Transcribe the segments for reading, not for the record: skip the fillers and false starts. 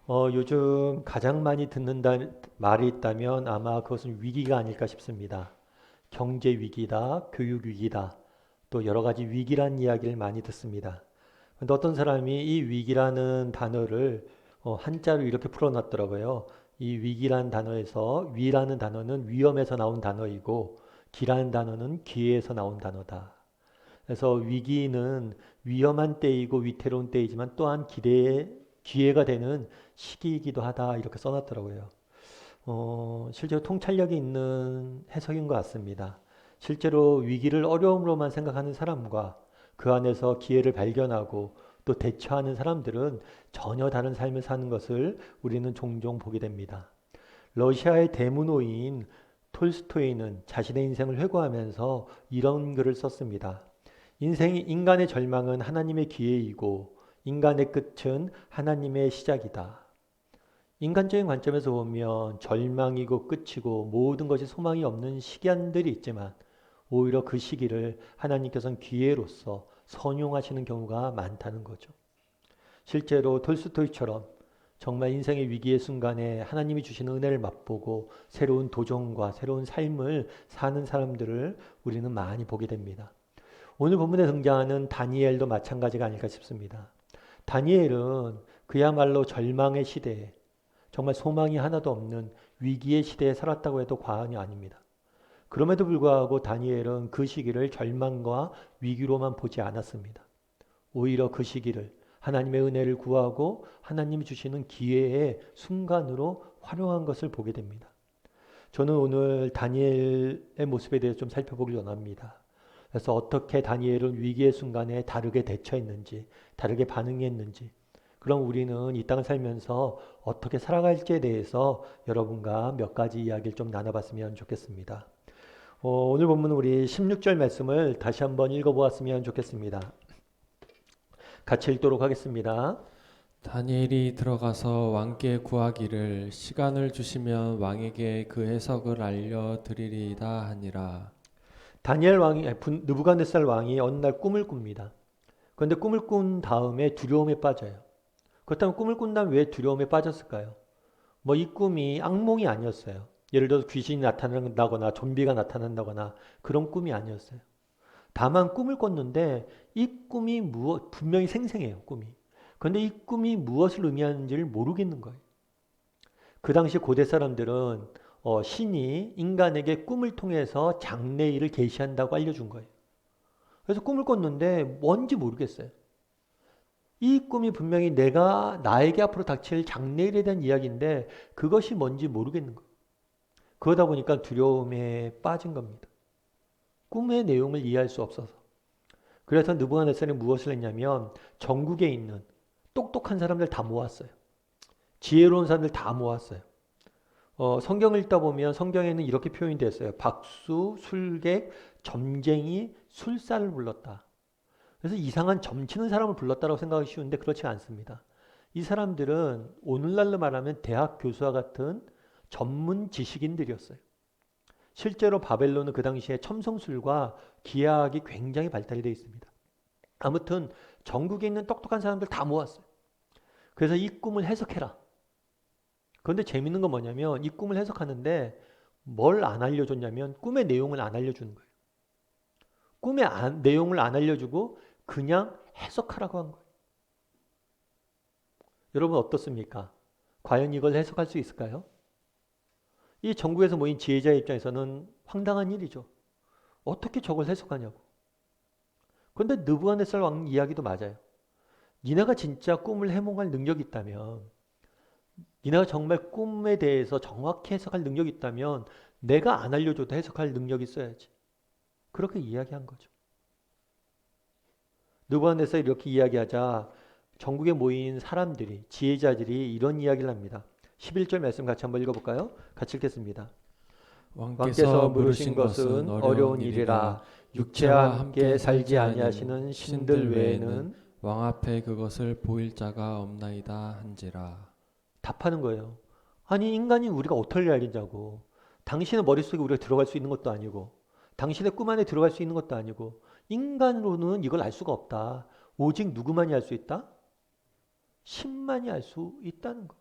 요즘 가장 많이 듣는다 말이 있다면 아마 그것은 위기가 아닐까 싶습니다. 경제 위기다, 교육 위기다, 또 여러 가지 위기란 이야기를 많이 듣습니다. 근데 어떤 사람이 이 위기라는 단어를 한자로 이렇게 풀어놨더라고요. 이 위기란 단어에서 위라는 단어는 위험에서 나온 단어이고 기라는 단어는 기회에서 나온 단어다. 그래서 위기는 위험한 때이고 위태로운 때이지만 또한 기회가 되는 시기이기도 하다 이렇게 써놨더라고요. 실제로 통찰력이 있는 해석인 것 같습니다. 실제로 위기를 어려움으로만 생각하는 사람과 그 안에서 기회를 발견하고 또 대처하는 사람들은 전혀 다른 삶을 사는 것을 우리는 종종 보게 됩니다. 러시아의 대문호인 톨스토이는 자신의 인생을 회고하면서 이런 글을 썼습니다. 인간의 절망은 하나님의 기회이고 인간의 끝은 하나님의 시작이다. 인간적인 관점에서 보면 절망이고 끝이고 모든 것이 소망이 없는 시간들이 있지만 오히려 그 시기를 하나님께서는 기회로서 선용하시는 경우가 많다는 거죠. 실제로 톨스토이처럼 정말 인생의 위기의 순간에 하나님이 주시는 은혜를 맛보고 새로운 도전과 새로운 삶을 사는 사람들을 우리는 많이 보게 됩니다. 오늘 본문에 등장하는 다니엘도 마찬가지가 아닐까 싶습니다. 다니엘은 그야말로 절망의 시대에 정말 소망이 하나도 없는 위기의 시대에 살았다고 해도 과언이 아닙니다. 그럼에도 불구하고 다니엘은 그 시기를 절망과 위기로만 보지 않았습니다. 오히려 그 시기를 하나님의 은혜를 구하고 하나님이 주시는 기회의 순간으로 활용한 것을 보게 됩니다. 저는 오늘 다니엘의 모습에 대해서 좀 살펴보길 원합니다. 그래서 어떻게 다니엘은 위기의 순간에 다르게 대처했는지, 다르게 반응했는지, 그럼 우리는 이 땅을 살면서 어떻게 살아갈지에 대해서 여러분과 몇 가지 이야기를 좀 나눠봤으면 좋겠습니다. 오늘 본문 우리 16절 말씀을 다시 한번 읽어보았으면 좋겠습니다. 같이 읽도록 하겠습니다. 다니엘이 들어가서 왕께 구하기를 시간을 주시면 왕에게 그 해석을 알려드리리이다 하니라. 다니엘 왕이, 느부갓네살 왕이 어느 날 꿈을 꿉니다. 그런데 꿈을 꾼 다음에 두려움에 빠져요. 그렇다면 꿈을 꾼 다음 왜 두려움에 빠졌을까요? 뭐 이 꿈이 악몽이 아니었어요. 예를 들어서 귀신이 나타난다거나 좀비가 나타난다거나 그런 꿈이 아니었어요. 다만 꿈을 꿨는데 이 꿈이 분명히 생생해요, 꿈이. 그런데 이 꿈이 무엇을 의미하는지를 모르겠는 거예요. 그 당시 고대 사람들은 신이 인간에게 꿈을 통해서 장래일을 계시한다고 알려준 거예요. 그래서 꿈을 꿨는데 뭔지 모르겠어요. 이 꿈이 분명히 나에게 앞으로 닥칠 장래일에 대한 이야기인데 그것이 뭔지 모르겠는 거예요. 그러다 보니까 두려움에 빠진 겁니다. 꿈의 내용을 이해할 수 없어서. 그래서 느부갓네살이 무엇을 했냐면 전국에 있는 똑똑한 사람들 다 모았어요. 지혜로운 사람들 다 모았어요. 성경을 읽다 보면 성경에는 이렇게 표현이 됐어요. 박수, 술객, 점쟁이, 술사를 불렀다. 그래서 이상한 점치는 사람을 불렀다고 생각하기 쉬운데 그렇지 않습니다. 이 사람들은 오늘날로 말하면 대학 교수와 같은 전문 지식인들이었어요. 실제로 바벨론은 그 당시에 첨성술과 기하학이 굉장히 발달이 되어 있습니다. 아무튼 전국에 있는 똑똑한 사람들 다 모았어요. 그래서 이 꿈을 해석해라. 그런데 재밌는 건 뭐냐면 이 꿈을 해석하는데 뭘 안 알려줬냐면 꿈의 내용을 안 알려주는 거예요. 내용을 안 알려주고 그냥 해석하라고 한 거예요. 여러분 어떻습니까? 과연 이걸 해석할 수 있을까요? 이 전국에서 모인 지혜자의 입장에서는 황당한 일이죠. 어떻게 저걸 해석하냐고. 그런데 느부갓네살 왕 이야기도 맞아요. 니네가 진짜 꿈을 해몽할 능력이 있다면, 니네가 정말 꿈에 대해서 정확히 해석할 능력이 있다면 내가 안 알려줘도 해석할 능력이 있어야지. 그렇게 이야기한 거죠. 느부갓네살이 이렇게 이야기하자 전국에 모인 사람들이, 지혜자들이 이런 이야기를 합니다. 11절 말씀 같이 한번 읽어볼까요? 같이 읽겠습니다. 왕께서 왕께서 물으신 물으신 것은 것은 어려운 어려운 일이라 일이라 육체와 육체와 함께 함께 살지 살지 아니하는 아니하시는 신들 신들 외에는 외에는 왕 앞에 그것을 보일 자가 없나이다 한지라. 답하는 거예요. 아니 인간이 우리가 어떻게 알겠냐고. 당신의 머릿속에 우리가 들어갈 수 있는 것도 아니고 당신의 꿈 안에 들어갈 수 있는 것도 아니고 인간으로는 이걸 알 수가 없다. 오직 누구만이 알 수 있다? 신만이 알 수 있다는 거.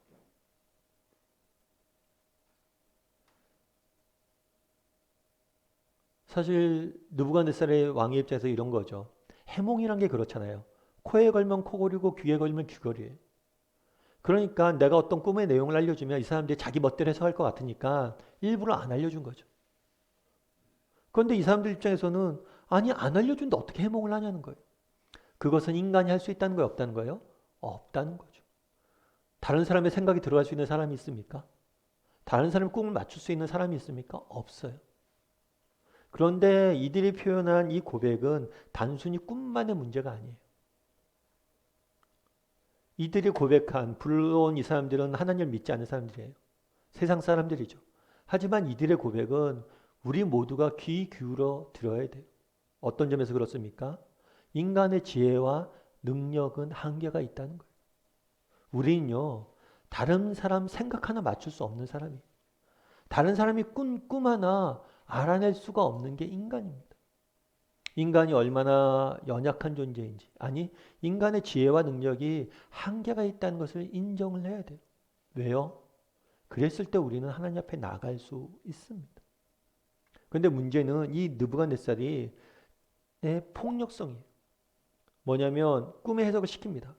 사실 느부갓네살의 왕의 입장에서 이런 거죠. 해몽이란 게 그렇잖아요. 코에 걸면 코골이고 귀에 걸면 귀걸이에요. 그러니까 내가 어떤 꿈의 내용을 알려주면 이 사람들이 자기 멋대로 해석할 것 같으니까 일부러 안 알려준 거죠. 그런데 이 사람들 입장에서는 아니 안 알려준데 어떻게 해몽을 하냐는 거예요. 그것은 인간이 할 수 있다는 거예요? 없다는 거예요? 없다는 거죠. 다른 사람의 생각이 들어갈 수 있는 사람이 있습니까? 다른 사람의 꿈을 맞출 수 있는 사람이 있습니까? 없어요. 그런데 이들이 표현한 이 고백은 단순히 꿈만의 문제가 아니에요. 이들이 고백한, 물론 이 사람들은 하나님을 믿지 않는 사람들이에요. 세상 사람들이죠. 하지만 이들의 고백은 우리 모두가 귀 기울여 들어야 돼요. 어떤 점에서 그렇습니까? 인간의 지혜와 능력은 한계가 있다는 거예요. 우리는요, 다른 사람 생각 하나 맞출 수 없는 사람이에요. 다른 사람이 꾼 꿈 하나 알아낼 수가 없는 게 인간입니다. 인간이 얼마나 연약한 존재인지, 아니, 인간의 지혜와 능력이 한계가 있다는 것을 인정을 해야 돼요. 왜요? 그랬을 때 우리는 하나님 앞에 나갈 수 있습니다. 그런데 문제는 이 느부갓네살이 폭력성이에요. 뭐냐면 꿈의 해석을 시킵니다.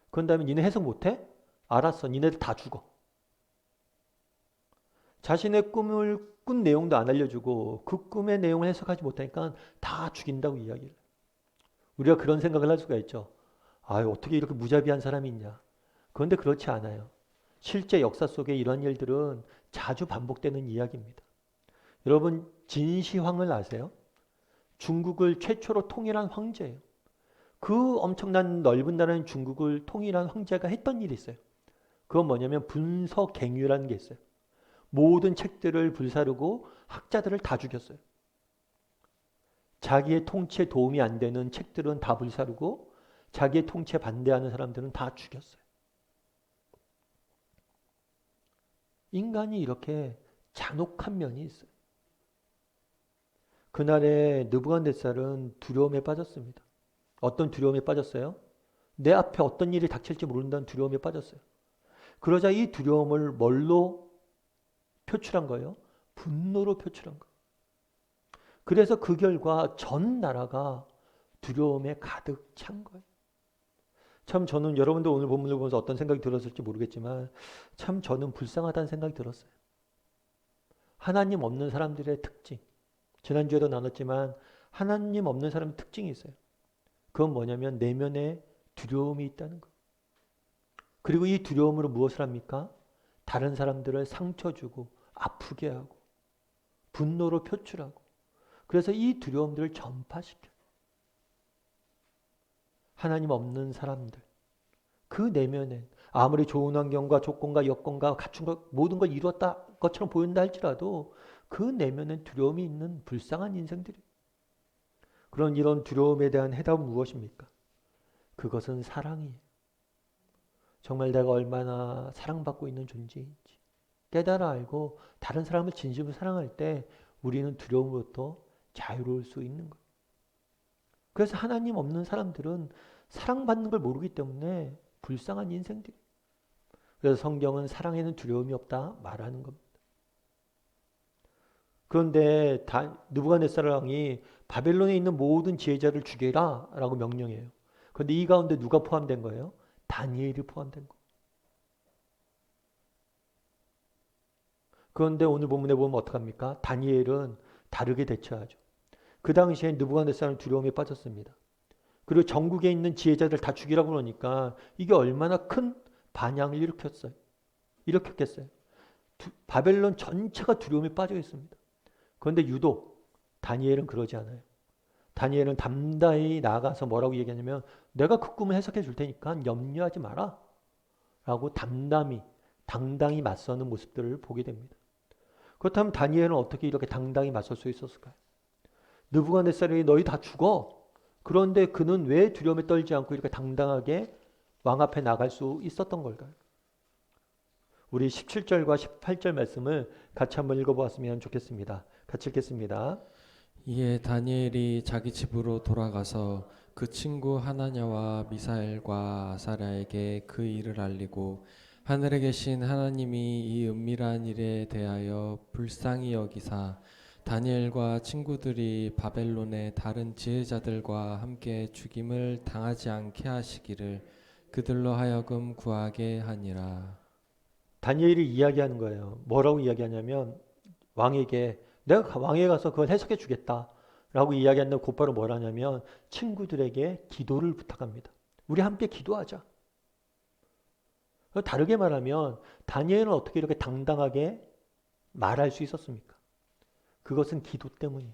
그런 다음에 니네 해석 못해? 알았어. 니네들 다 죽어. 자신의 꿈을 꾼 내용도 안 알려주고 그 꿈의 내용을 해석하지 못하니까 다 죽인다고 이야기를. 우리가 그런 생각을 할 수가 있죠. 아유, 어떻게 이렇게 무자비한 사람이 있냐. 그런데 그렇지 않아요. 실제 역사 속에 이런 일들은 자주 반복되는 이야기입니다. 여러분 진시황을 아세요? 중국을 최초로 통일한 황제예요. 그 엄청난 넓은 나라인 중국을 통일한 황제가 했던 일이 있어요. 그건 뭐냐면 분서갱유라는 게 있어요. 모든 책들을 불사르고 학자들을 다 죽였어요. 자기의 통치에 도움이 안 되는 책들은 다 불사르고 자기의 통치에 반대하는 사람들은 다 죽였어요. 인간이 이렇게 잔혹한 면이 있어요. 그날의 느부갓네살은 두려움에 빠졌습니다. 어떤 두려움에 빠졌어요? 내 앞에 어떤 일이 닥칠지 모른다는 두려움에 빠졌어요. 그러자 이 두려움을 뭘로 표출한 거예요? 분노로 표출한 거예요. 그래서 그 결과 전 나라가 두려움에 가득 찬 거예요. 참 저는 여러분도 오늘 본문을 보면서 어떤 생각이 들었을지 모르겠지만 참 저는 불쌍하다는 생각이 들었어요. 하나님 없는 사람들의 특징. 지난주에도 나눴지만 하나님 없는 사람의 특징이 있어요. 그건 뭐냐면 내면에 두려움이 있다는 거. 그리고 이 두려움으로 무엇을 합니까? 다른 사람들을 상처 주고 아프게 하고 분노로 표출하고 그래서 이 두려움들을 전파시켜요. 하나님 없는 사람들 그 내면엔 아무리 좋은 환경과 조건과 여건과 갖춘 것 모든 걸 이루었다 것처럼 보인다 할지라도 그 내면엔 두려움이 있는 불쌍한 인생들이에요. 그런 이런 두려움에 대한 해답은 무엇입니까? 그것은 사랑이에요. 정말 내가 얼마나 사랑받고 있는 존재인지 깨달아 알고 다른 사람을 진심으로 사랑할 때 우리는 두려움으로부터 자유로울 수 있는 거예요. 그래서 하나님 없는 사람들은 사랑받는 걸 모르기 때문에 불쌍한 인생들이에요. 그래서 성경은 사랑에는 두려움이 없다 말하는 겁니다. 그런데 느부갓네살 왕이 바벨론에 있는 모든 지혜자를 죽여라 라고 명령해요. 그런데 이 가운데 누가 포함된 거예요? 다니엘이 포함된 거. 그런데 오늘 본문에 보면 어떡합니까? 다니엘은 다르게 대처하죠. 그 당시에 느부갓네살은 두려움에 빠졌습니다. 그리고 전국에 있는 지혜자들 다 죽이라고 그러니까 이게 얼마나 큰 반향을 일으켰겠어요. 바벨론 전체가 두려움에 빠져 있습니다. 그런데 유독 다니엘은 그러지 않아요. 다니엘은 담대히 나아가서 뭐라고 얘기하냐면 내가 그 꿈을 해석해 줄 테니까 염려하지 마라 라고 당당히 맞서는 모습들을 보게 됩니다. 그렇다면 다니엘은 어떻게 이렇게 당당히 맞설 수 있었을까요? 느부갓네살이 너희 다 죽어. 그런데 그는 왜 두려움에 떨지 않고 이렇게 당당하게 왕 앞에 나갈 수 있었던 걸까요? 우리 17절과 18절 말씀을 같이 한번 읽어보았으면 좋겠습니다. 같이 읽겠습니다. 이에 다니엘이 자기 집으로 돌아가서 그 친구 하나냐와 미사엘과 아사랴에게 그 일을 알리고 하늘에 계신 하나님이 이 은밀한 일에 대하여 불쌍히 여기사 다니엘과 친구들이 바벨론의 다른 지혜자들과 함께 죽임을 당하지 않게 하시기를 그들로 하여금 구하게 하니라. 다니엘이 이야기하는 거예요. 뭐라고 이야기하냐면 왕에게 내가 왕에 가서 그걸 해석해 주겠다 라고 이야기하는데 곧바로 뭘 하냐면 친구들에게 기도를 부탁합니다. 우리 함께 기도하자. 다르게 말하면 다니엘은 어떻게 이렇게 당당하게 말할 수 있었습니까? 그것은 기도 때문이에요.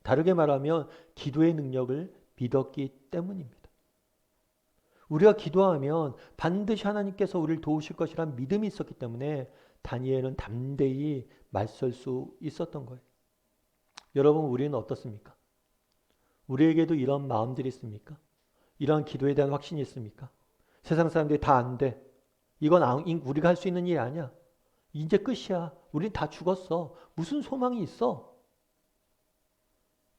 다르게 말하면 기도의 능력을 믿었기 때문입니다. 우리가 기도하면 반드시 하나님께서 우리를 도우실 것이란 믿음이 있었기 때문에 다니엘은 담대히 맞설 수 있었던 거예요. 여러분, 우리는 어떻습니까? 우리에게도 이런 마음들이 있습니까? 이런 기도에 대한 확신이 있습니까? 세상 사람들이 다 안 돼. 이건 우리가 할 수 있는 일이 아니야. 이제 끝이야. 우린 다 죽었어. 무슨 소망이 있어?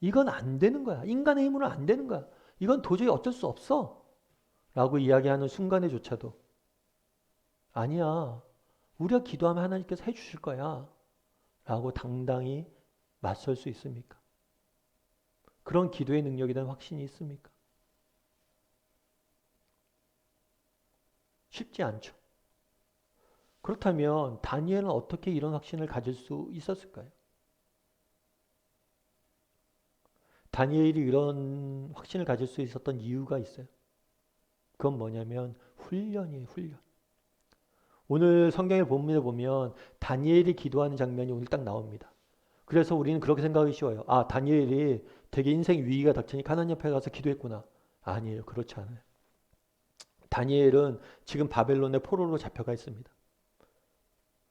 이건 안 되는 거야. 인간의 힘으로는 안 되는 거야. 이건 도저히 어쩔 수 없어. 라고 이야기하는 순간에조차도 아니야. 우리가 기도하면 하나님께서 해주실 거야. 라고 당당히 맞설 수 있습니까? 그런 기도의 능력에 대한 확신이 있습니까? 쉽지 않죠. 그렇다면 다니엘은 어떻게 이런 확신을 가질 수 있었을까요? 다니엘이 이런 확신을 가질 수 있었던 이유가 있어요. 그건 뭐냐면 훈련이에요, 훈련. 오늘 성경의 본문에 보면 다니엘이 기도하는 장면이 오늘 딱 나옵니다. 그래서 우리는 그렇게 생각하기 쉬워요. 아, 다니엘이 되게 인생 위기가 닥치니까 하나님 앞에 가서 기도했구나. 아니에요, 그렇지 않아요. 다니엘은 지금 바벨론의 포로로 잡혀가 있습니다.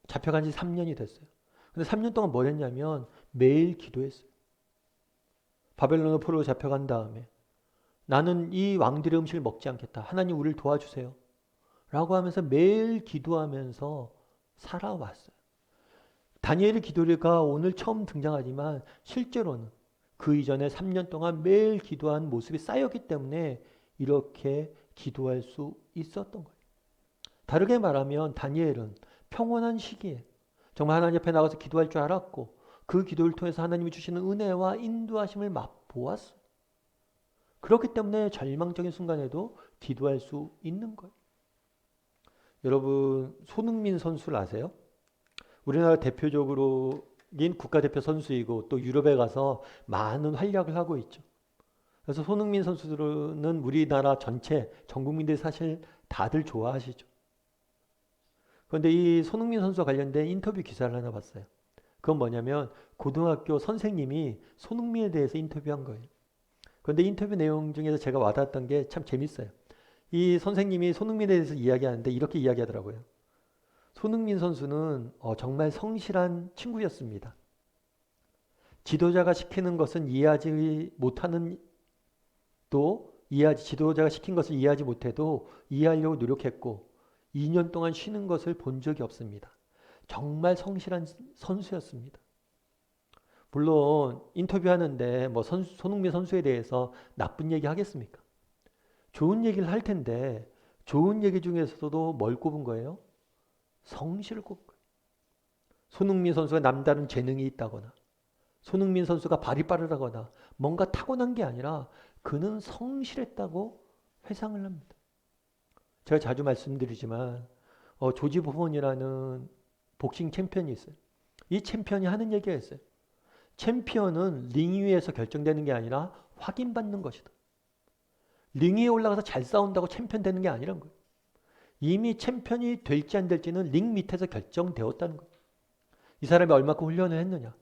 잡혀간 지 3년이 됐어요. 근데 3년 동안 뭘 했냐면 매일 기도했어요. 바벨론의 포로로 잡혀간 다음에 나는 이 왕들의 음식을 먹지 않겠다. 하나님 우리를 도와주세요. 라고 하면서 매일 기도하면서 살아왔어요. 다니엘의 기도가 오늘 처음 등장하지만 실제로는 그 이전에 3년 동안 매일 기도한 모습이 쌓였기 때문에 이렇게 기도할 수 있었던 거예요. 다르게 말하면 다니엘은 평온한 시기에 정말 하나님 앞에 나가서 기도할 줄 알았고 그 기도를 통해서 하나님이 주시는 은혜와 인도하심을 맛보았어요. 그렇기 때문에 절망적인 순간에도 기도할 수 있는 거예요. 여러분, 손흥민 선수를 아세요? 우리나라 대표적으로인 국가대표 선수이고 또 유럽에 가서 많은 활약을 하고 있죠. 그래서 손흥민 선수들은 우리나라 전체 전 국민들이 사실 다들 좋아하시죠. 그런데 이 손흥민 선수와 관련된 인터뷰 기사를 하나 봤어요. 그건 뭐냐면 고등학교 선생님이 손흥민에 대해서 인터뷰한 거예요. 그런데 인터뷰 내용 중에서 제가 와닿았던 게 참 재밌어요. 이 선생님이 손흥민에 대해서 이야기하는데 이렇게 이야기하더라고요. 손흥민 선수는 정말 성실한 친구였습니다. 지도자가 시키는 것은 이해하지 못하는 지도자가 시킨 것을 이해하지 못해도 이해하려고 노력했고 2년 동안 쉬는 것을 본 적이 없습니다. 정말 성실한 선수였습니다. 물론 인터뷰하는데 뭐 손흥민 선수에 대해서 나쁜 얘기 하겠습니까? 좋은 얘기를 할 텐데 좋은 얘기 중에서도 뭘 꼽은 거예요? 성실을 꼽은 거예요. 손흥민 선수가 남다른 재능이 있다거나 손흥민 선수가 발이 빠르다거나 뭔가 타고난 게 아니라 그는 성실했다고 회상을 합니다. 제가 자주 말씀드리지만 조지 보번이라는 복싱 챔피언이 있어요. 이 챔피언이 하는 얘기가 있어요. 챔피언은 링 위에서 결정되는 게 아니라 확인받는 것이다. 링 위에 올라가서 잘 싸운다고 챔피언 되는 게 아니란 거예요. 이미 챔피언이 될지 안 될지는 링 밑에서 결정되었다는 거예요. 이 사람이 얼마큼 훈련을 했느냐,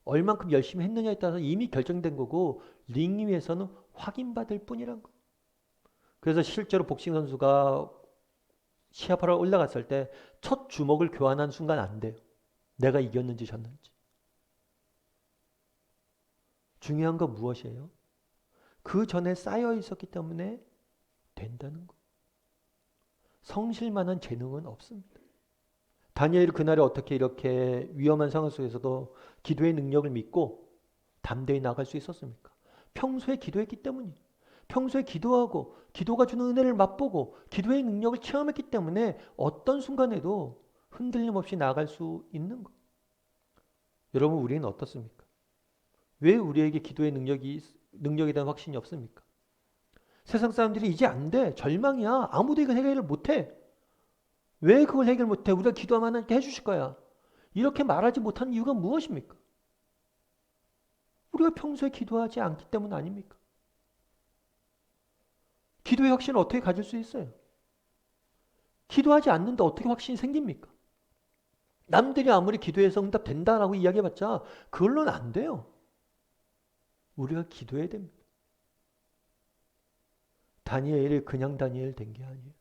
얼만큼 열심히 했느냐에 따라서 이미 결정된 거고 링 위에서는 확인받을 뿐이란 거예요. 그래서 실제로 복싱 선수가 시합하러 올라갔을 때 첫 주먹을 교환한 순간 안 돼요. 내가 이겼는지 졌는지. 중요한 건 무엇이에요? 그 전에 쌓여 있었기 때문에 된다는 거. 성실만한 재능은 없습니다. 다니엘이 그날에 어떻게 이렇게 위험한 상황 속에서도 기도의 능력을 믿고 담대히 나갈 수 있었습니까? 평소에 기도했기 때문이에요. 평소에 기도하고 기도가 주는 은혜를 맛보고 기도의 능력을 체험했기 때문에 어떤 순간에도 흔들림 없이 나아갈 수 있는 거. 여러분 우리는 어떻습니까? 왜 우리에게 기도의 능력에 대한 확신이 없습니까? 세상 사람들이 이제 안 돼. 절망이야. 아무도 이거 해결을 못 해. 왜 그걸 해결 못 해? 우리가 기도하면 하나님께 해 주실 거야. 이렇게 말하지 못하는 이유가 무엇입니까? 우리가 평소에 기도하지 않기 때문 아닙니까? 기도의 확신을 어떻게 가질 수 있어요? 기도하지 않는데 어떻게 확신이 생깁니까? 남들이 아무리 기도해서 응답된다라고 이야기해봤자 그걸로는 안 돼요. 우리가 기도해야 됩니다. 다니엘이 그냥 다니엘 된 게 아니에요.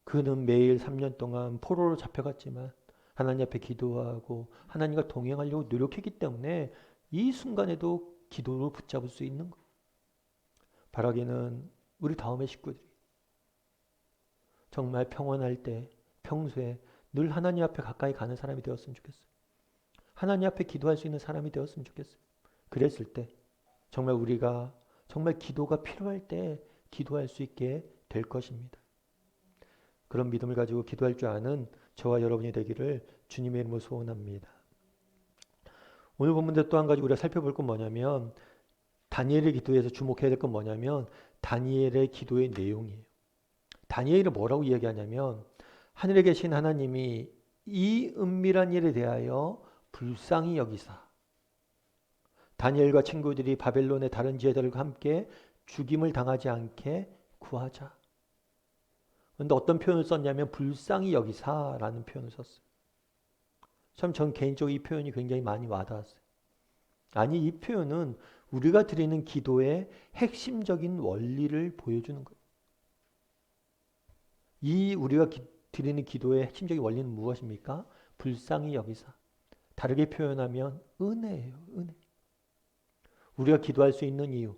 그는 매일 3년 동안 포로로 잡혀갔지만 하나님 앞에 기도하고 하나님과 동행하려고 노력했기 때문에 이 순간에도 기도를 붙잡을 수 있는 거예요. 바라기는 우리 다음의 식구들이 정말 평온할 때 평소에 늘 하나님 앞에 가까이 가는 사람이 되었으면 좋겠어요. 하나님 앞에 기도할 수 있는 사람이 되었으면 좋겠어요. 그랬을 때 정말 우리가 정말 기도가 필요할 때 기도할 수 있게 될 것입니다. 그런 믿음을 가지고 기도할 줄 아는 저와 여러분이 되기를 주님의 이름으로 소원합니다. 오늘 본문에 또 한 가지 우리가 살펴볼 건 뭐냐면 다니엘의 기도에서 주목해야 될 건 뭐냐면 다니엘의 기도의 내용이에요. 다니엘이 뭐라고 이야기하냐면 하늘에 계신 하나님이 이 은밀한 일에 대하여 불쌍히 여기사 다니엘과 친구들이 바벨론의 다른 지혜들과 함께 죽임을 당하지 않게 구하자. 그런데 어떤 표현을 썼냐면 불쌍히 여기사라는 표현을 썼어요. 참 전 개인적으로 이 표현이 굉장히 많이 와닿았어요. 아니 이 표현은 우리가 드리는 기도의 핵심적인 원리를 보여주는 거예요. 이 우리가 드리는 기도의 핵심적인 원리는 무엇입니까? 불쌍히 여기사. 다르게 표현하면 은혜예요. 은혜. 우리가 기도할 수 있는 이유.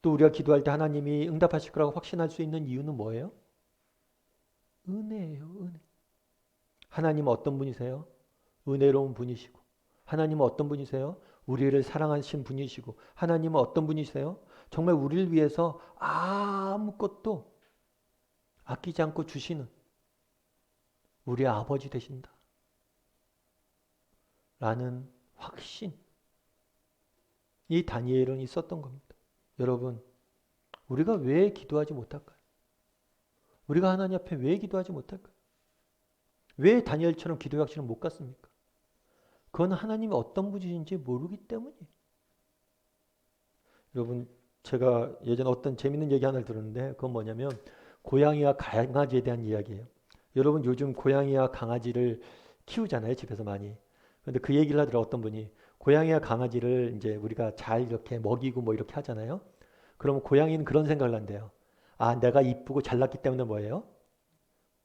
또 우리가 기도할 때 하나님이 응답하실 거라고 확신할 수 있는 이유는 뭐예요? 은혜예요. 은혜. 하나님은 어떤 분이세요? 은혜로운 분이시고 하나님은 어떤 분이세요? 우리를 사랑하신 분이시고 하나님은 어떤 분이세요? 정말 우리를 위해서 아무것도 아끼지 않고 주시는 우리 아버지 되신다. 라는 확신. 이 다니엘은 있었던 겁니다. 여러분, 우리가 왜 기도하지 못할까요? 우리가 하나님 앞에 왜 기도하지 못할까요? 왜 다니엘처럼 기도의 확신을 못 갖습니까? 그건 하나님이 어떤 분이신지 모르기 때문이에요. 여러분, 제가 예전에 어떤 재밌는 얘기 하나를 들었는데 그건 뭐냐면 고양이와 강아지에 대한 이야기예요. 여러분 요즘 고양이와 강아지를 키우잖아요. 집에서 많이. 근데 그 얘기를 하더라 어떤 분이 고양이와 강아지를 이제 우리가 잘 이렇게 먹이고 뭐 이렇게 하잖아요. 그러면 고양이는 그런 생각을 한대요. 아, 내가 이쁘고 잘났기 때문에 뭐예요?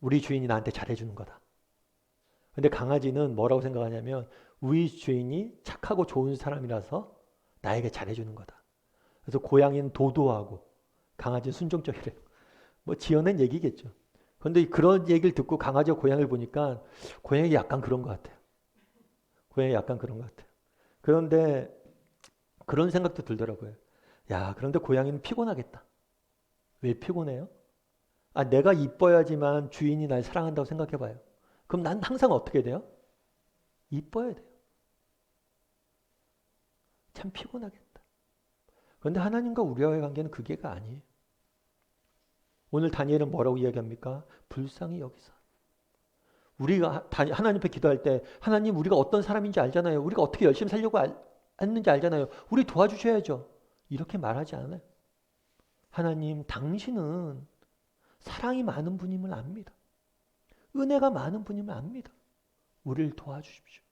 우리 주인이 나한테 잘해주는 거다. 근데 강아지는 뭐라고 생각하냐면 우리 주인이 착하고 좋은 사람이라서 나에게 잘해주는 거다. 그래서 고양이는 도도하고 강아지는 순종적이래요. 뭐 지어낸 얘기겠죠. 그런데 그런 얘기를 듣고 강아지와 고양이를 보니까 고양이 약간 그런 것 같아요. 고양이 약간 그런 것 같아요. 그런데 그런 생각도 들더라고요. 야, 그런데 고양이는 피곤하겠다. 왜 피곤해요? 아, 내가 이뻐야지만 주인이 날 사랑한다고 생각해봐요. 그럼 난 항상 어떻게 돼요? 이뻐야 돼요. 참 피곤하겠다. 그런데 하나님과 우리와의 관계는 그게가 아니에요. 오늘 다니엘은 뭐라고 이야기합니까? 불쌍히 여기사. 우리가 하나님 앞에 기도할 때 하나님 우리가 어떤 사람인지 알잖아요. 우리가 어떻게 열심히 살려고 했는지 알잖아요. 우리 도와주셔야죠. 이렇게 말하지 않아요. 하나님 당신은 사랑이 많은 분임을 압니다. 은혜가 많은 분임을 압니다. 우리를 도와주십시오.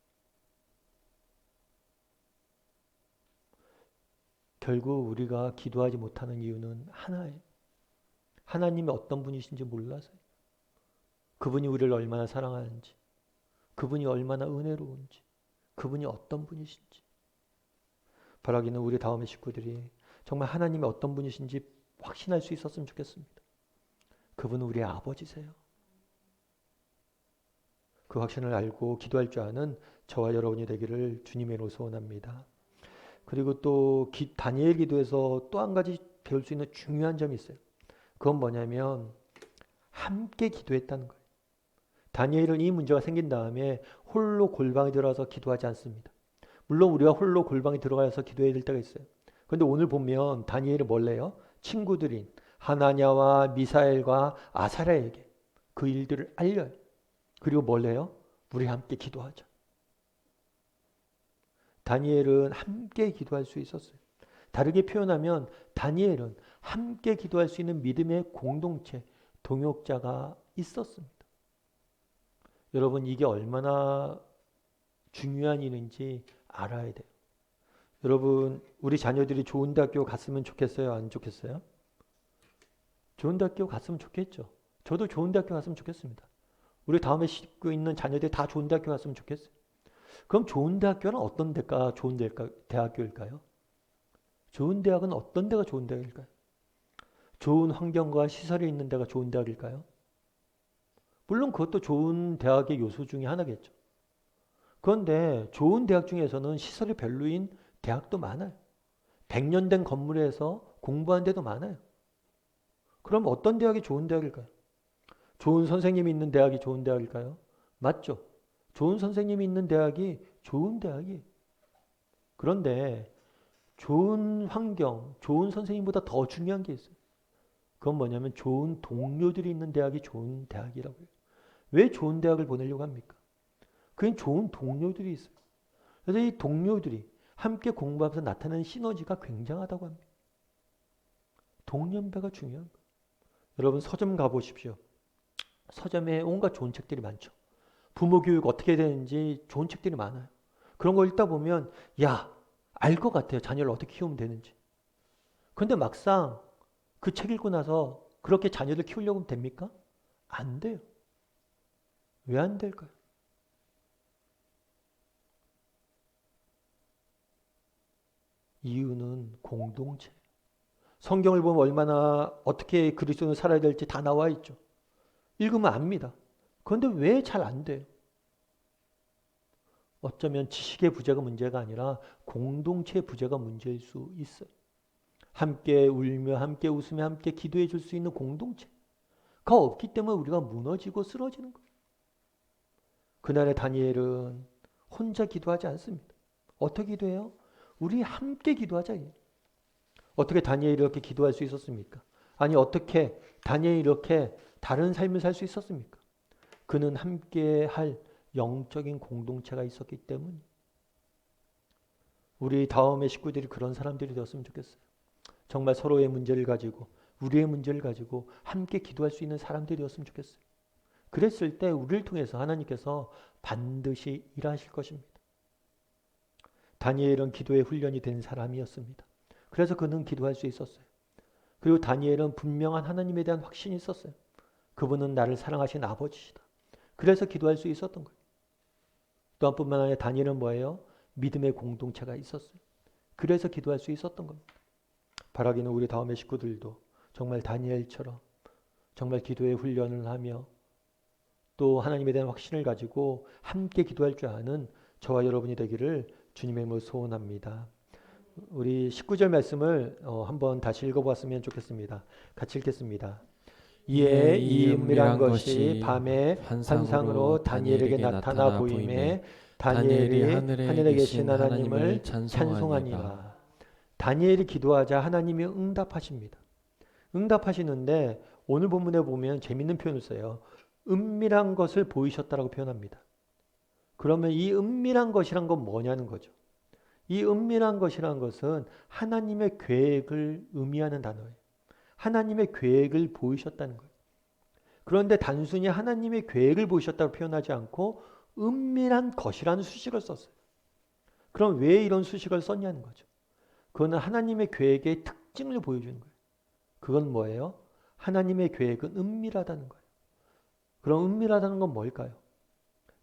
결국 우리가 기도하지 못하는 이유는 하나예요. 하나님이 어떤 분이신지 몰라서요. 그분이 우리를 얼마나 사랑하는지, 그분이 얼마나 은혜로운지, 그분이 어떤 분이신지. 바라기는 우리 다음의 식구들이 정말 하나님이 어떤 분이신지 확신할 수 있었으면 좋겠습니다. 그분은 우리의 아버지세요. 그 확신을 알고 기도할 줄 아는 저와 여러분이 되기를 주님의 이름으로 소원합니다. 그리고 또 다니엘 기도에서 또 한 가지 배울 수 있는 중요한 점이 있어요. 그건 뭐냐면 함께 기도했다는 거예요. 다니엘은 이 문제가 생긴 다음에 홀로 골방에 들어가서 기도하지 않습니다. 물론 우리가 홀로 골방에 들어가서 기도해야 될 때가 있어요. 그런데 오늘 보면 다니엘이 뭘 해요? 친구들인 하나냐와 미사엘과 아사랴에게 그 일들을 알려요. 그리고 뭘 해요? 우리 함께 기도하자. 다니엘은 함께 기도할 수 있었어요. 다르게 표현하면 다니엘은 함께 기도할 수 있는 믿음의 공동체, 동역자가 있었습니다. 여러분, 이게 얼마나 중요한 일인지 알아야 돼요. 여러분, 우리 자녀들이 좋은 대학교 갔으면 좋겠어요? 안 좋겠어요? 좋은 대학교 갔으면 좋겠죠. 저도 좋은 대학교 갔으면 좋겠습니다. 우리 다음에 싣고 있는 자녀들이 다 좋은 대학교 갔으면 좋겠어요. 그럼 좋은 대학교는 어떤 데가 좋은 대학교일까요? 좋은 대학은 어떤 데가 좋은 대학일까요? 좋은 환경과 시설이 있는 데가 좋은 대학일까요? 물론 그것도 좋은 대학의 요소 중에 하나겠죠. 그런데 좋은 대학 중에서는 시설이 별로인 대학도 많아요. 100년 된 건물에서 공부한 데도 많아요. 그럼 어떤 대학이 좋은 대학일까요? 좋은 선생님이 있는 대학이 좋은 대학일까요? 맞죠. 좋은 선생님이 있는 대학이 좋은 대학이에요. 그런데 좋은 환경, 좋은 선생님보다 더 중요한 게 있어요. 그건 뭐냐면 좋은 동료들이 있는 대학이 좋은 대학이라고요. 왜 좋은 대학을 보내려고 합니까? 그게 좋은 동료들이 있어요. 그래서 이 동료들이 함께 공부하면서 나타나는 시너지가 굉장하다고 합니다. 동년배가 중요한 거예요. 여러분 서점 가보십시오. 서점에 온갖 좋은 책들이 많죠. 부모 교육 어떻게 되는지 좋은 책들이 많아요. 그런 거 읽다 보면 야, 알 것 같아요. 자녀를 어떻게 키우면 되는지. 그런데 막상 그 책 읽고 나서 그렇게 자녀를 키우려고 하면 됩니까? 안 돼요. 왜 안 될까요? 이유는 공동체. 성경을 보면 얼마나 어떻게 그리스도인을 살아야 될지 다 나와 있죠. 읽으면 압니다. 그런데 왜 잘 안 돼요? 어쩌면 지식의 부재가 문제가 아니라 공동체의 부재가 문제일 수 있어요. 함께 울며 함께 웃으며 함께 기도해 줄 수 있는 공동체가 없기 때문에 우리가 무너지고 쓰러지는 거예요. 그날의 다니엘은 혼자 기도하지 않습니다. 어떻게 기도해요? 우리 함께 기도하자. 어떻게 다니엘이 이렇게 기도할 수 있었습니까? 아니 어떻게 다니엘이 이렇게 다른 삶을 살 수 있었습니까? 그는 함께 할 영적인 공동체가 있었기 때문에 우리 다음의 식구들이 그런 사람들이 되었으면 좋겠어요. 정말 서로의 문제를 가지고 우리의 문제를 가지고 함께 기도할 수 있는 사람들이 되었으면 좋겠어요. 그랬을 때 우리를 통해서 하나님께서 반드시 일하실 것입니다. 다니엘은 기도의 훈련이 된 사람이었습니다. 그래서 그는 기도할 수 있었어요. 그리고 다니엘은 분명한 하나님에 대한 확신이 있었어요. 그분은 나를 사랑하신 아버지시다. 그래서 기도할 수 있었던 거예요. 또한 뿐만 아니라 다니엘은 뭐예요? 믿음의 공동체가 있었어요. 그래서 기도할 수 있었던 겁니다. 바라기는 우리 다음의 식구들도 정말 다니엘처럼 정말 기도의 훈련을 하며 또 하나님에 대한 확신을 가지고 함께 기도할 줄 아는 저와 여러분이 되기를 주님의 이름으로 소원합니다. 우리 19절 말씀을 한번 다시 읽어보았으면 좋겠습니다. 같이 읽겠습니다. 이에 이 은밀한 것이 밤에 환상으로 다니엘에게 나타나 보임에 다니엘이 하늘에 계신 하나님을 찬송하니라. 다니엘이 기도하자 하나님이 응답하십니다. 응답하시는데 오늘 본문에 보면 재밌는 표현을 써요. 은밀한 것을 보이셨다라고 표현합니다. 그러면 이 은밀한 것이란 건 뭐냐는 거죠. 이 은밀한 것이란 것은 하나님의 계획을 의미하는 단어예요. 하나님의 계획을 보이셨다는 거예요. 그런데 단순히 하나님의 계획을 보이셨다고 표현하지 않고 은밀한 것이라는 수식을 썼어요. 그럼 왜 이런 수식을 썼냐는 거죠. 그거는 하나님의 계획의 특징을 보여주는 거예요. 그건 뭐예요? 하나님의 계획은 은밀하다는 거예요. 그럼 은밀하다는 건 뭘까요?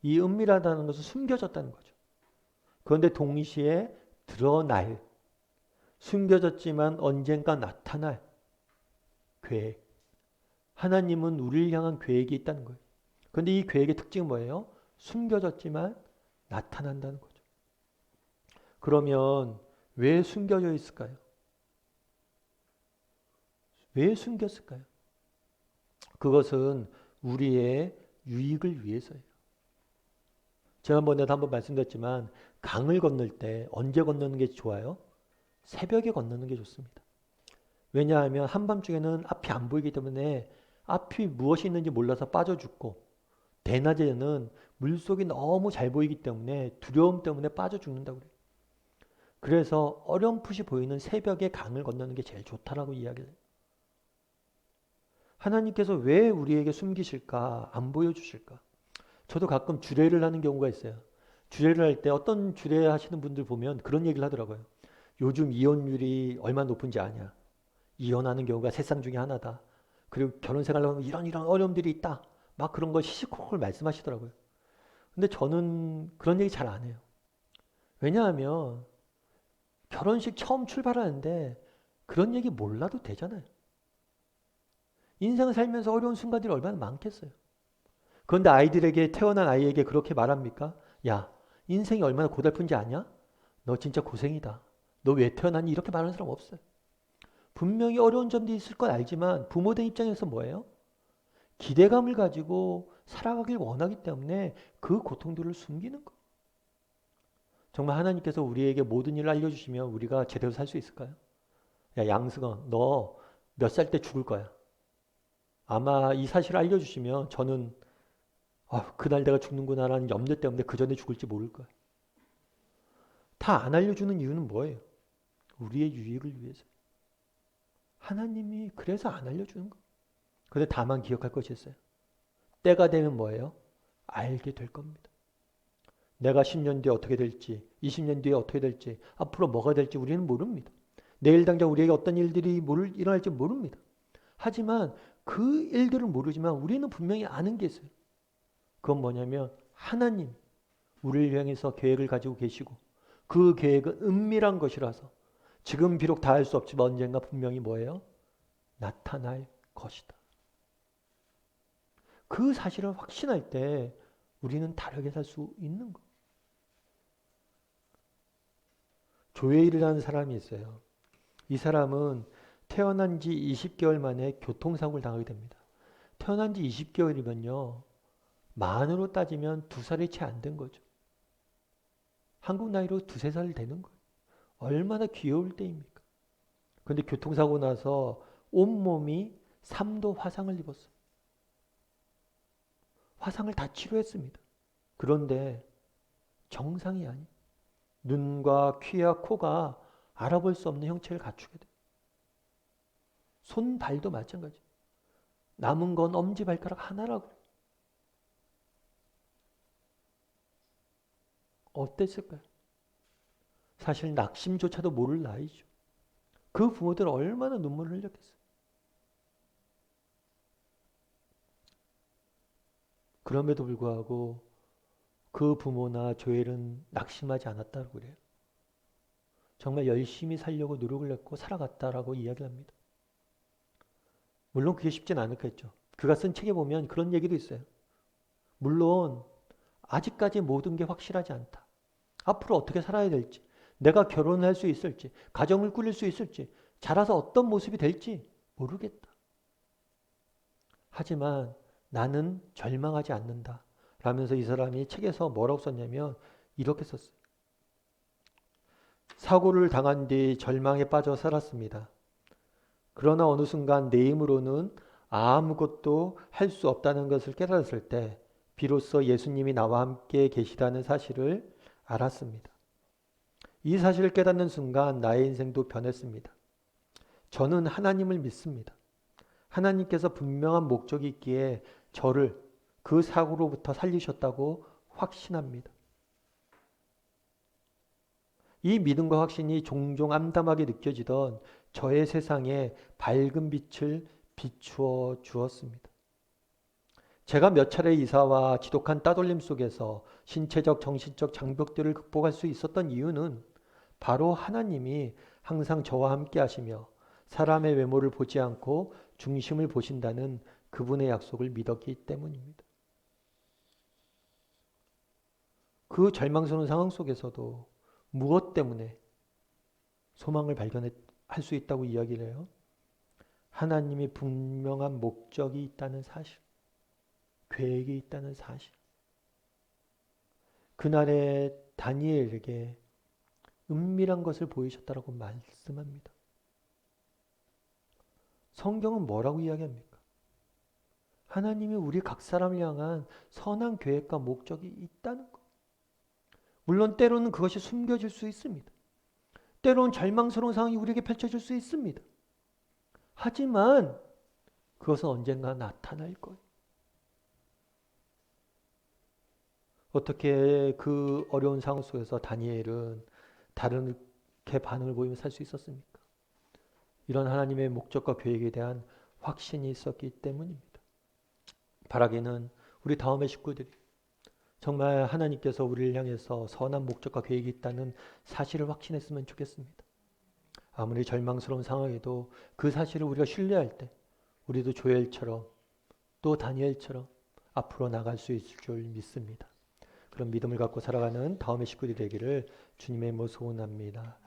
이 은밀하다는 것은 숨겨졌다는 거죠. 그런데 동시에 드러날, 숨겨졌지만 언젠가 나타날 계획. 하나님은 우리를 향한 계획이 있다는 거예요. 그런데 이 계획의 특징은 뭐예요? 숨겨졌지만 나타난다는 거죠. 그러면 왜 숨겨져 있을까요? 왜 숨겼을까요? 그것은 우리의 유익을 위해서예요. 지난번에도 한번 말씀드렸지만 강을 건널 때 언제 건너는 게 좋아요? 새벽에 건너는 게 좋습니다. 왜냐하면 한밤중에는 앞이 안 보이기 때문에 앞이 무엇이 있는지 몰라서 빠져 죽고, 대낮에는 물속이 너무 잘 보이기 때문에 두려움 때문에 빠져 죽는다고 그래요. 그래서 어렴풋이 보이는 새벽에 강을 건너는 게 제일 좋다라고 이야기를 해요. 하나님께서 왜 우리에게 숨기실까? 안 보여주실까? 저도 가끔 주례를 하는 경우가 있어요. 주례를 할 때 어떤 주례 하시는 분들 보면 그런 얘기를 하더라고요. 요즘 이혼율이 얼마나 높은지 아냐? 이혼하는 경우가 세상 중에 하나다. 그리고 결혼 생활을 하면 이런 어려움들이 있다. 막 그런 걸 시시콜콜 말씀하시더라고요. 근데 저는 그런 얘기 잘 안 해요. 왜냐하면 결혼식 처음 출발하는데 그런 얘기 몰라도 되잖아요. 인생을 살면서 어려운 순간들이 얼마나 많겠어요. 그런데 아이들에게, 태어난 아이에게 그렇게 말합니까? 야, 인생이 얼마나 고달픈지 아냐? 너 진짜 고생이다. 너 왜 태어났니? 이렇게 말하는 사람 없어요. 분명히 어려운 점도 있을 건 알지만 부모된 입장에서 뭐예요? 기대감을 가지고 살아가길 원하기 때문에 그 고통들을 숨기는 거예요. 정말 하나님께서 우리에게 모든 일을 알려주시면 우리가 제대로 살 수 있을까요? 야, 양승아, 너 몇 살 때 죽을 거야. 아마 이 사실을 알려주시면 저는 그날 내가 죽는구나라는 염려 때문에 그 전에 죽을지 모를 거야. 다 안 알려주는 이유는 뭐예요? 우리의 유익을 위해서. 하나님이 그래서 안 알려주는 거예요. 그런데 다만 기억할 것이 있어요. 때가 되면 뭐예요? 알게 될 겁니다. 내가 10년 뒤에 어떻게 될지, 20년 뒤에 어떻게 될지, 앞으로 뭐가 될지 우리는 모릅니다. 내일 당장 우리에게 어떤 일들이 일어날지 모릅니다. 하지만 그 일들을 모르지만 우리는 분명히 아는 게 있어요. 그건 뭐냐면 하나님 우리를 향해서 계획을 가지고 계시고 그 계획은 은밀한 것이라서 지금 비록 다 할 수 없지만 언젠가 분명히 뭐예요? 나타날 것이다. 그 사실을 확신할 때 우리는 다르게 살 수 있는 거예요. 조회일이라는 사람이 있어요. 이 사람은 태어난 지 20개월 만에 교통사고를 당하게 됩니다. 태어난 지 20개월이면요. 만으로 따지면 2살이 채 안 된 거죠. 한국 나이로 2~3살 되는 거예요. 얼마나 귀여울 때입니까? 그런데 교통사고 나서 온몸이 3도 화상을 입었어요. 화상을 다 치료했습니다. 그런데 정상이 아니. 눈과 귀와 코가 알아볼 수 없는 형체를 갖추게 돼요. 손, 발도 마찬가지. 남은 건 엄지발가락 하나라고. 어땠을까요? 사실 낙심조차도 모를 나이죠. 그 부모들 얼마나 눈물을 흘렸겠어요. 그럼에도 불구하고 그 부모나 조엘은 낙심하지 않았다고 그래요. 정말 열심히 살려고 노력을 했고 살아갔다라고 이야기를 합니다. 물론 그게 쉽진 않았겠죠. 그가 쓴 책에 보면 그런 얘기도 있어요. 물론 아직까지 모든 게 확실하지 않다. 앞으로 어떻게 살아야 될지, 내가 결혼할 수 있을지, 가정을 꾸릴 수 있을지, 자라서 어떤 모습이 될지 모르겠다. 하지만 나는 절망하지 않는다. 라면서 이 사람이 책에서 뭐라고 썼냐면 이렇게 썼어요. 사고를 당한 뒤 절망에 빠져 살았습니다. 그러나 어느 순간 내 힘으로는 아무것도 할 수 없다는 것을 깨달았을 때 비로소 예수님이 나와 함께 계시다는 사실을 알았습니다. 이 사실을 깨닫는 순간 나의 인생도 변했습니다. 저는 하나님을 믿습니다. 하나님께서 분명한 목적이 있기에 저를 그 사고로부터 살리셨다고 확신합니다. 이 믿음과 확신이 종종 암담하게 느껴지던 저의 세상에 밝은 빛을 비추어 주었습니다. 제가 몇 차례 이사와 지독한 따돌림 속에서 신체적, 정신적 장벽들을 극복할 수 있었던 이유는 바로 하나님이 항상 저와 함께 하시며 사람의 외모를 보지 않고 중심을 보신다는 그분의 약속을 믿었기 때문입니다. 그 절망스러운 상황 속에서도 무엇 때문에 소망을 발견할 수 있다고 이야기를 해요? 하나님이 분명한 목적이 있다는 사실. 계획이 있다는 사실. 그날에 다니엘에게 은밀한 것을 보이셨다라고 말씀합니다. 성경은 뭐라고 이야기합니까? 하나님이 우리 각 사람을 향한 선한 계획과 목적이 있다는 것. 물론 때로는 그것이 숨겨질 수 있습니다. 때로는 절망스러운 상황이 우리에게 펼쳐질 수 있습니다. 하지만 그것은 언젠가 나타날 거예요. 어떻게 그 어려운 상황 속에서 다니엘은 다르게 반응을 보이며 살 수 있었습니까? 이런 하나님의 목적과 계획에 대한 확신이 있었기 때문입니다. 바라기는 우리 다음의 식구들이 정말 하나님께서 우리를 향해서 선한 목적과 계획이 있다는 사실을 확신했으면 좋겠습니다. 아무리 절망스러운 상황에도 그 사실을 우리가 신뢰할 때 우리도 조엘처럼 또 다니엘처럼 앞으로 나갈 수 있을 줄 믿습니다. 그런 믿음을 갖고 살아가는 다음의 식구들이 되기를 주님의 이름으로 소원합니다.